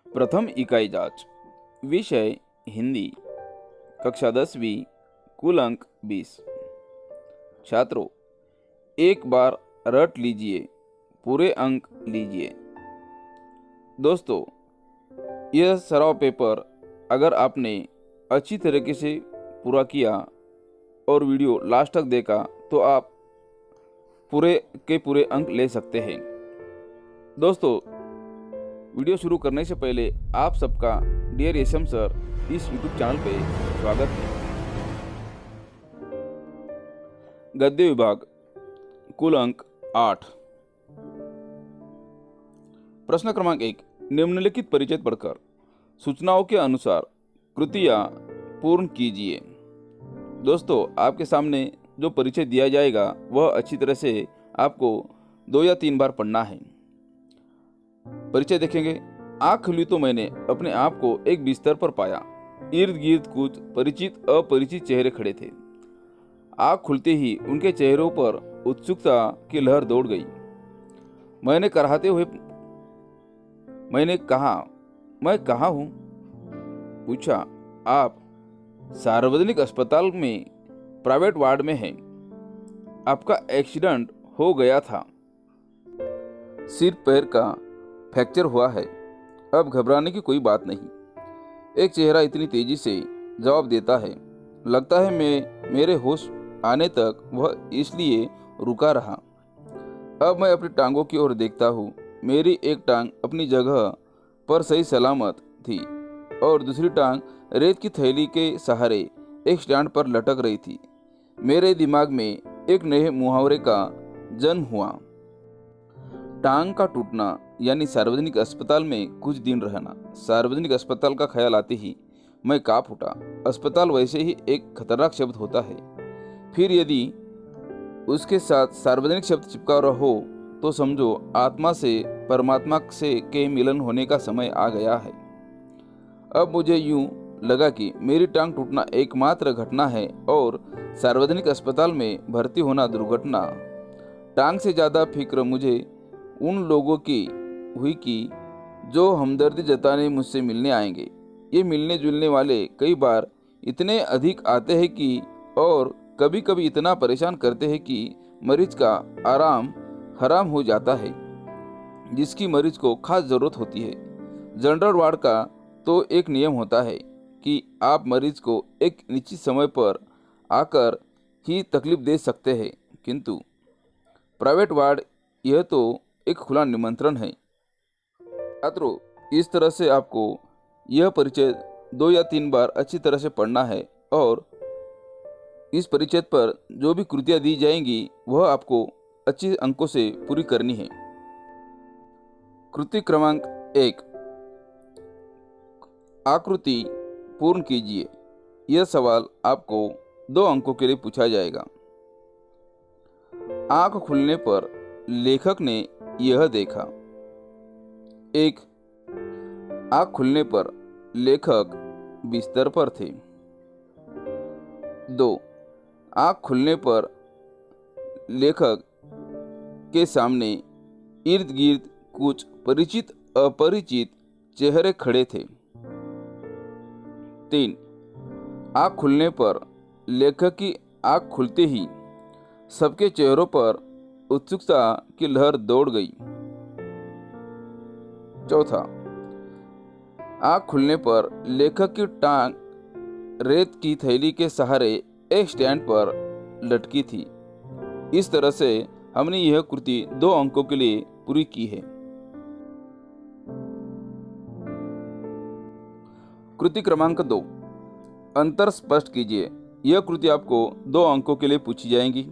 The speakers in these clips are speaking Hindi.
प्रथम इकाई जांच। विषय हिंदी, कक्षा 10वीं, कुल अंक 20। छात्रों, एक बार रट लीजिए, पूरे अंक लीजिए। दोस्तों, यह सराव पेपर अगर आपने अच्छी तरीके से पूरा किया और वीडियो लास्ट तक देखा तो आप पूरे के पूरे अंक ले सकते हैं। दोस्तों, वीडियो शुरू करने से पहले आप सबका डियर एसएम सर इस यूट्यूब चैनल पे स्वागत है। गद्य विभाग, कुल अंक 8। प्रश्न क्रमांक 1, निम्नलिखित परिचय पढ़कर सूचनाओं के अनुसार कृतियां पूर्ण कीजिए। दोस्तों, आपके सामने जो परिचय दिया जाएगा वह अच्छी तरह से आपको 2 या 3 बार पढ़ना है। परिचय देखेंगे। आँख खुली तो मैंने अपने आप को एक बिस्तर पर पाया। इर्द गिर्द कुछ परिचित अपरिचित चेहरे खड़े थे। आँख खुलते ही उनके चेहरों पर उत्सुकता की लहर दौड़ गई। मैंने कहा, मैं कहाँ हूँ? पूछा, आप सार्वजनिक अस्पताल में प्राइवेट वार्ड में हैं। आपका एक्सीडेंट हो गया था। सिर पैर का फ्रैक्चर हुआ है। अब घबराने की कोई बात नहीं। एक चेहरा इतनी तेजी से जवाब देता है, लगता है मेरे होश आने तक वह इसलिए रुका रहा। अब मैं अपनी टांगों की ओर देखता हूँ। मेरी एक टांग अपनी जगह पर सही सलामत थी और दूसरी टांग रेत की थैली के सहारे एक स्टैंड पर लटक रही थी। मेरे दिमाग में एक नए मुहावरे का जन्म हुआ। टांग का टूटना यानी सार्वजनिक अस्पताल में कुछ दिन रहना। सार्वजनिक अस्पताल का ख्याल आते ही मैं कांप उठा। अस्पताल वैसे ही एक खतरनाक शब्द होता है, फिर यदि उसके साथ सार्वजनिक शब्द चिपका रहो तो समझो आत्मा से परमात्मा से के मिलन होने का समय आ गया है। अब मुझे यूं लगा कि मेरी टांग टूटना एकमात्र घटना है और सार्वजनिक अस्पताल में भर्ती होना दुर्घटना। टांग से ज्यादा फिक्र मुझे उन लोगों की हुई कि जो हमदर्दी जताने मुझसे मिलने आएंगे। ये मिलने जुलने वाले कई बार इतने अधिक आते हैं कि और कभी कभी इतना परेशान करते हैं कि मरीज का आराम हराम हो जाता है, जिसकी मरीज को खास जरूरत होती है। जनरल वार्ड का तो एक नियम होता है कि आप मरीज को एक निश्चित समय पर आकर ही तकलीफ दे सकते हैं, किंतु प्राइवेट वार्ड यह तो एक खुला निमंत्रण है। छात्रों, इस तरह से आपको यह परिचय 2 या 3 बार अच्छी तरह से पढ़ना है और इस परिचय पर जो भी कृतियां दी जाएंगी वह आपको अच्छे अंकों से पूरी करनी है। कृति क्रमांक 1, आकृति पूर्ण कीजिए। यह सवाल आपको 2 अंकों के लिए पूछा जाएगा। आंख खुलने पर लेखक ने यह देखा। 1, आंख खुलने पर लेखक बिस्तर पर थे। 2, आंख खुलने पर लेखक के सामने इर्द गिर्द कुछ परिचित अपरिचित चेहरे खड़े थे। 3, आंख खुलने पर लेखक की आंख खुलते ही सबके चेहरों पर उत्सुकता की लहर दौड़ गई। 4, आंख खुलने पर लेखक की टांग रेत की थैली के सहारे एक स्टैंड पर लटकी थी। इस तरह से हमने यह कृति 2 अंकों के लिए पूरी की है। कृति क्रमांक 2, अंतर स्पष्ट कीजिए। यह कृति आपको 2 अंकों के लिए पूछी जाएंगी।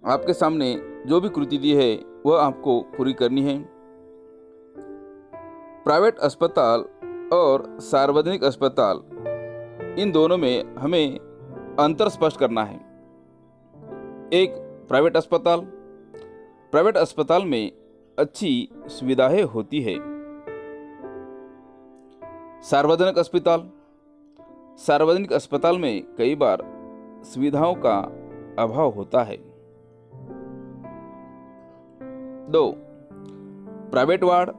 आपके सामने जो भी कृति दी है वह आपको पूरी करनी है। प्राइवेट अस्पताल और सार्वजनिक अस्पताल, इन दोनों में हमें अंतर स्पष्ट करना है। 1, प्राइवेट अस्पताल में अच्छी सुविधाएं होती है। सार्वजनिक अस्पताल में कई बार सुविधाओं का अभाव होता है। 2, प्राइवेट वार्ड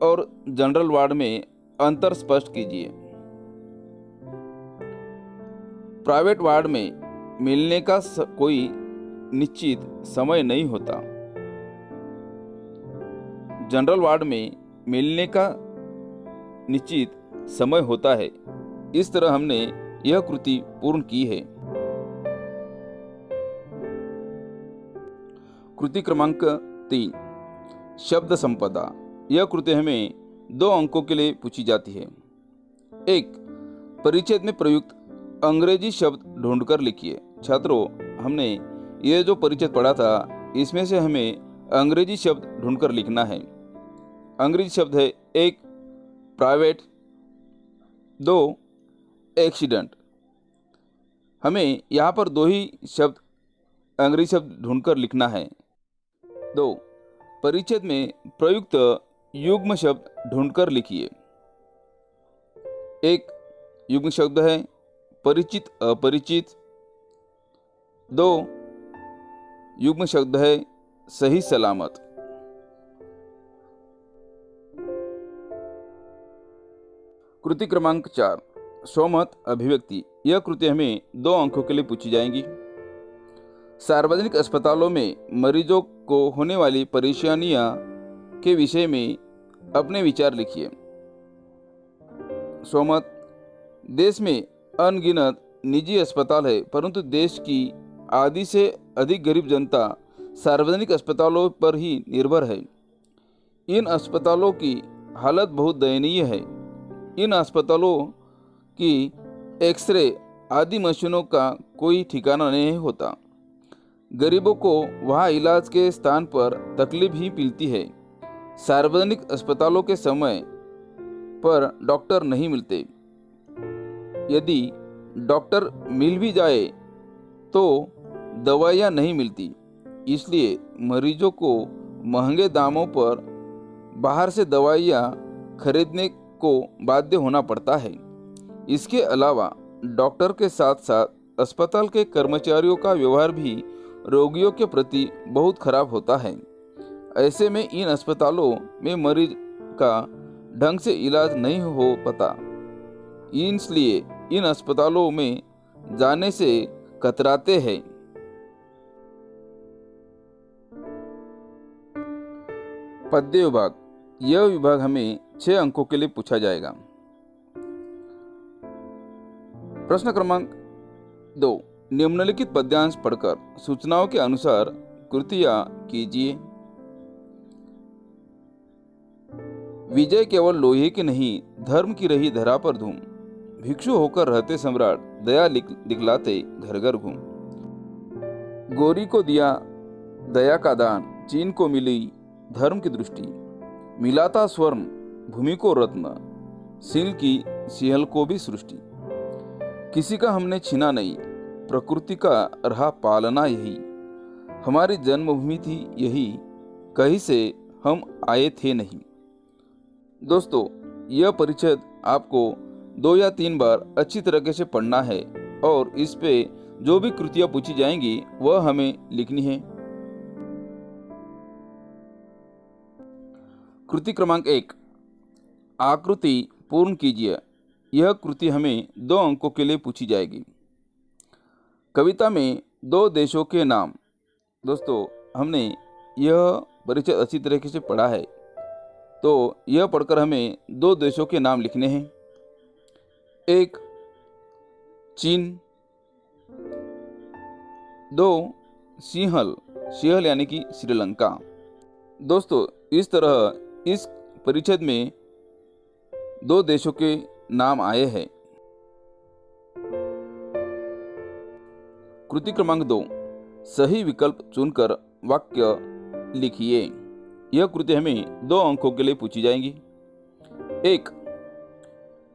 और जनरल वार्ड में अंतर स्पष्ट कीजिए। प्राइवेट वार्ड में मिलने का कोई निश्चित समय नहीं होता। जनरल वार्ड में मिलने का निश्चित समय होता है। इस तरह हमने यह कृति पूर्ण की है। कृति क्रमांक 3, शब्द संपदा। यह कृति हमें 2 अंकों के लिए पूछी जाती है। 1, परिच्छेद में प्रयुक्त अंग्रेजी शब्द ढूंढकर लिखिए। छात्रों, हमने यह जो परिच्छेद पढ़ा था, इसमें से हमें अंग्रेजी शब्द ढूंढकर लिखना है। अंग्रेजी शब्द है 1, प्राइवेट, 2, एक्सीडेंट। हमें यहाँ पर 2 ही शब्द अंग्रेजी शब्द ढूंढकर लिखना है। 2, परिच्छेद में प्रयुक्त युग्म शब्द ढूंढकर लिखिए। 1 युग्म शब्द है परिचित अपरिचित। 2 युग्म शब्द है सही सलामत। कृति क्रमांक 4, स्वमत अभिव्यक्ति। यह कृति हमें 2 अंकों के लिए पूछी जाएंगी। सार्वजनिक अस्पतालों में मरीजों को होने वाली परेशानियां के विषय में अपने विचार लिखिए। स्वमत, देश में अनगिनत निजी अस्पताल है, परंतु देश की आधी से अधिक गरीब जनता सार्वजनिक अस्पतालों पर ही निर्भर है। इन अस्पतालों की हालत बहुत दयनीय है। इन अस्पतालों की एक्सरे आदि मशीनों का कोई ठिकाना नहीं होता। गरीबों को वहाँ इलाज के स्थान पर तकलीफ ही मिलती है। सार्वजनिक अस्पतालों के समय पर डॉक्टर नहीं मिलते। यदि डॉक्टर मिल भी जाए तो दवाइयाँ नहीं मिलती, इसलिए मरीजों को महंगे दामों पर बाहर से दवाइयाँ खरीदने को बाध्य होना पड़ता है। इसके अलावा डॉक्टर के साथ साथ अस्पताल के कर्मचारियों का व्यवहार भी रोगियों के प्रति बहुत खराब होता है। ऐसे में इन अस्पतालों में मरीज का ढंग से इलाज नहीं हो पाता, इसलिए इन अस्पतालों में जाने से कतराते हैं। पद्य विभाग। यह विभाग हमें 6 अंकों के लिए पूछा जाएगा। प्रश्न क्रमांक 2, निम्नलिखित पद्यांश पढ़कर सूचनाओं के अनुसार कृतियां कीजिए। विजय केवल लोहे की नहीं, धर्म की रही धरा पर धूम। भिक्षु होकर रहते सम्राट, दया दिखलाते घर घर घूम। गोरी को दिया दया का दान, चीन को मिली धर्म की दृष्टि। मिलाता स्वर्ण, भूमि को रत्न, सील की सिहल को भी सृष्टि। किसी का हमने छीना नहीं, प्रकृति का रहा पालना यही। हमारी जन्मभूमि थी यही, कहीं से हम आए थे नहीं। दोस्तों, यह परिच्छेद आपको 2 या 3 बार अच्छी तरीके से पढ़ना है और इस पे जो भी कृतियां पूछी जाएंगी वह हमें लिखनी है। कृति क्रमांक 1, आकृति पूर्ण कीजिए। यह कृति हमें 2 अंकों के लिए पूछी जाएगी। कविता में 2 देशों के नाम। दोस्तों, हमने यह परिचय अच्छी तरीके से पढ़ा है, तो यह पढ़कर हमें 2 देशों के नाम लिखने हैं। 1 चीन, 2 सिंहल, सिंहल यानी कि श्रीलंका। दोस्तों, इस तरह इस परिच्छेद में 2 देशों के नाम आए हैं। कृति क्रमांक 2, सही विकल्प चुनकर वाक्य लिखिए। यह कृति हमें 2 अंकों के लिए पूछी जाएंगी। 1,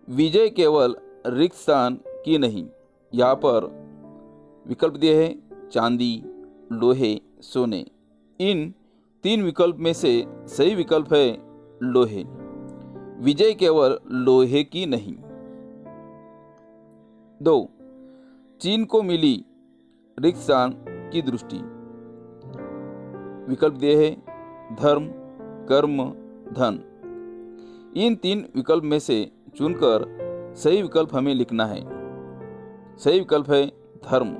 विजय केवल रिक्त स्थान की नहीं। यहाँ पर विकल्प दिए हैं चांदी, लोहे, सोने। इन 3 विकल्प में से सही विकल्प है लोहे। विजय केवल लोहे की नहीं। 2, चीन को मिली रिक्त स्थान की दृष्टि। विकल्प दिए हैं धर्म, कर्म, धन। इन 3 विकल्प में से चुनकर सही विकल्प हमें लिखना है। सही विकल्प है धर्म।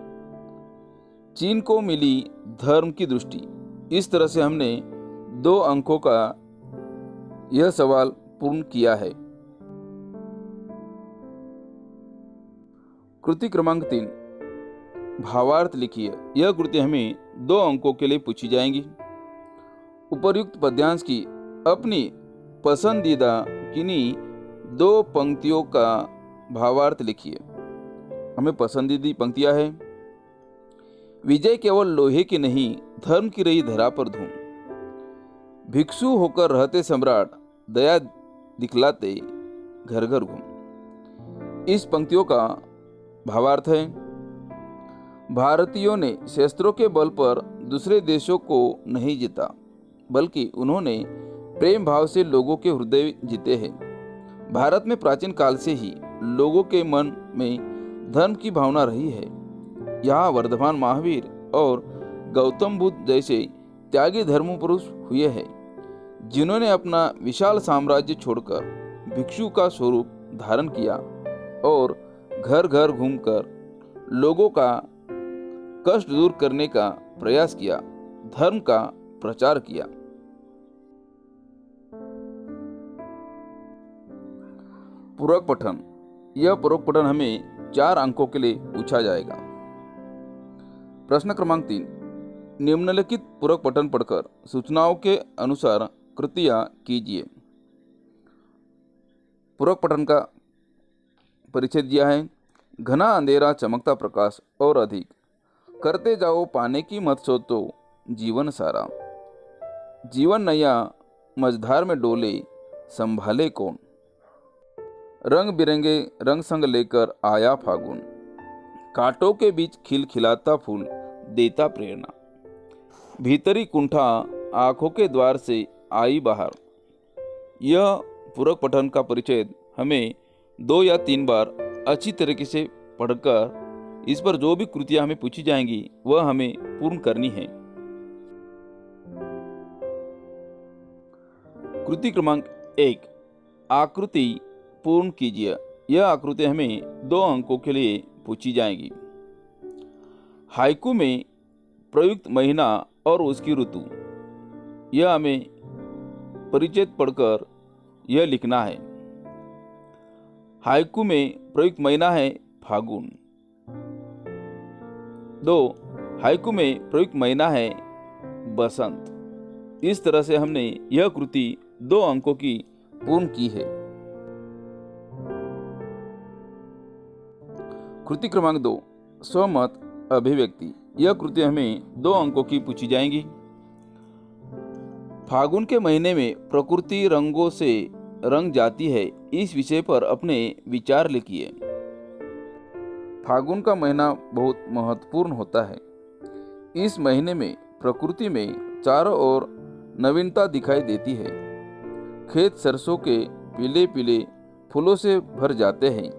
चीन को मिली धर्म की दृष्टि। इस तरह से हमने 2 अंकों का यह सवाल पूर्ण किया है। कृति क्रमांक 3, भावार्थ लिखिए। यह कृति हमें 2 अंकों के लिए पूछी जाएंगी। उपर्युक्त पद्यांश की अपनी पसंदीदा किन्हीं 2 पंक्तियों का भावार्थ लिखिए। हमें पसंदीदा पंक्तियां हैं। विजय केवल लोहे की नहीं, धर्म की रही धरा पर धूम। भिक्षु होकर रहते सम्राट, दया दिखलाते घर घर घूम। इस पंक्तियों का भावार्थ है, भारतीयों ने शस्त्रों के बल पर दूसरे देशों को नहीं जीता, बल्कि उन्होंने प्रेम भाव से लोगों के हृदय जीते हैं। भारत में प्राचीन काल से ही लोगों के मन में धर्म की भावना रही है। यहाँ वर्धमान महावीर और गौतम बुद्ध जैसे त्यागी धर्म पुरुष हुए हैं, जिन्होंने अपना विशाल साम्राज्य छोड़कर भिक्षु का स्वरूप धारण किया और घर घर घूमकर लोगों का कष्ट दूर करने का प्रयास किया, धर्म का प्रचार किया। पूरक पठन। यह पूरक पठन हमें 4 अंकों के लिए पूछा जाएगा। प्रश्न क्रमांक 3, निम्नलिखित पूरक पठन पढ़कर सूचनाओं के अनुसार कृतियां कीजिए। पूरक पठन का परिचय दिया है। घना अंधेरा चमकता प्रकाश और अधिक, करते जाओ पाने की मत सोचो जीवन सारा। जीवन नया मझधार में डोले, संभाले कौन। रंग बिरंगे रंग संग लेकर आया फागुन, कांटों के बीच खिलखिलाता फूल देता प्रेरणा। भीतरी कुंठा आंखों के द्वार से आई बाहर। यह पूरक पठन का परिचय हमें 2 या 3 बार अच्छी तरीके से पढ़कर इस पर जो भी कृतियां हमें पूछी जाएंगी वह हमें पूर्ण करनी है। कृति क्रमांक 1, आकृति पूर्ण कीजिए। यह आकृति हमें 2 अंकों के लिए पूछी जाएगी। हाइकू में प्रयुक्त महीना और उसकी ऋतु, यह हमें परिचय पढ़कर यह लिखना है। हाइकू में प्रयुक्त महीना है फागुन। 2, हाइकू में प्रयुक्त महीना है बसंत। इस तरह से हमने यह कृति 2 अंकों की पूर्ण की है। कृति क्रमांक 2, स्वमत अभिव्यक्ति। यह कृति हमें 2 अंकों की पूछी जाएंगी। फागुन के महीने में प्रकृति रंगों से रंग जाती है, इस विषय पर अपने विचार लिखिए। फागुन का महीना बहुत महत्वपूर्ण होता है। इस महीने में प्रकृति में चारों ओर नवीनता दिखाई देती है। खेत सरसों के पीले पीले फूलों से भर जाते हैं।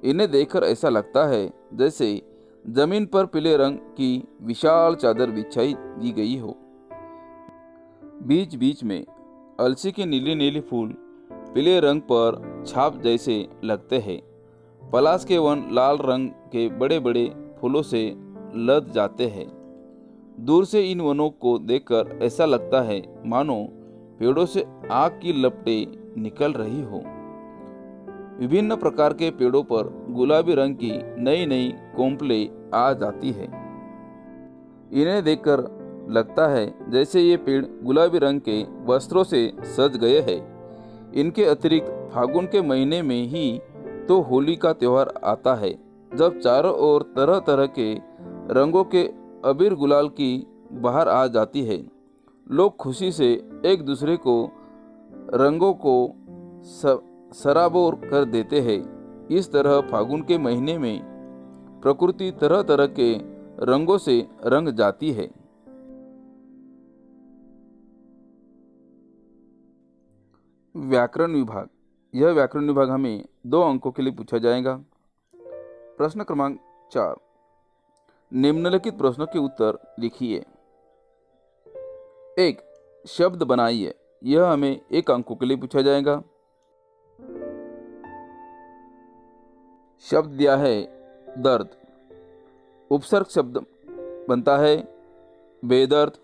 इन्हें देखकर ऐसा लगता है जैसे जमीन पर पीले रंग की विशाल चादर बिछाई दी गई हो। बीच बीच में अलसी के नीले नीले फूल पीले रंग पर छाप जैसे लगते हैं। पलाश के वन लाल रंग के बड़े बड़े फूलों से लद जाते हैं। दूर से इन वनों को देखकर ऐसा लगता है मानो पेड़ों से आग की लपटें निकल रही हो। विभिन्न प्रकार के पेड़ों पर गुलाबी रंग की नई नई कोंपलें आ जाती है। इन्हें देखकर लगता है जैसे ये पेड़ गुलाबी रंग के वस्त्रों से सज गए हैं। इनके अतिरिक्त फागुन के महीने में ही तो होली का त्योहार आता है, जब चारों ओर तरह तरह के रंगों के अबीर गुलाल की बहार आ जाती है। लोग खुशी से एक दूसरे को रंगों को सराबोर कर देते हैं। इस तरह फागुन के महीने में प्रकृति तरह तरह के रंगों से रंग जाती है। व्याकरण विभाग। यह व्याकरण विभाग हमें 2 अंकों के लिए पूछा जाएगा। प्रश्न क्रमांक 4, निम्नलिखित प्रश्नों के उत्तर लिखिए। 1, शब्द बनाइए। यह हमें 1 अंकों के लिए पूछा जाएगा। शब्द दिया है दर्द। उपसर्ग शब्द बनता है बेदर्द।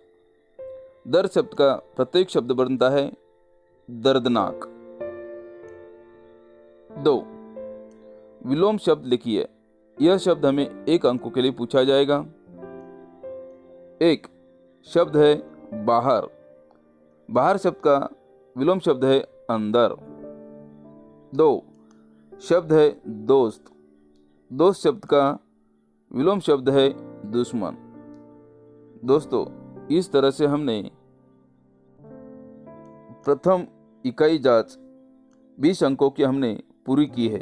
दर्द शब्द का प्रत्येक शब्द बनता है दर्दनाक। 2, विलोम शब्द लिखिए। यह शब्द हमें 1 अंकों के लिए पूछा जाएगा। 1 शब्द है बाहर। बाहर शब्द का विलोम शब्द है अंदर। 2 शब्द है दोस्त। दोस्त शब्द का विलोम शब्द है दुश्मन। दोस्तों, इस तरह से हमने प्रथम इकाई जांच 20 अंकों की हमने पूरी की है।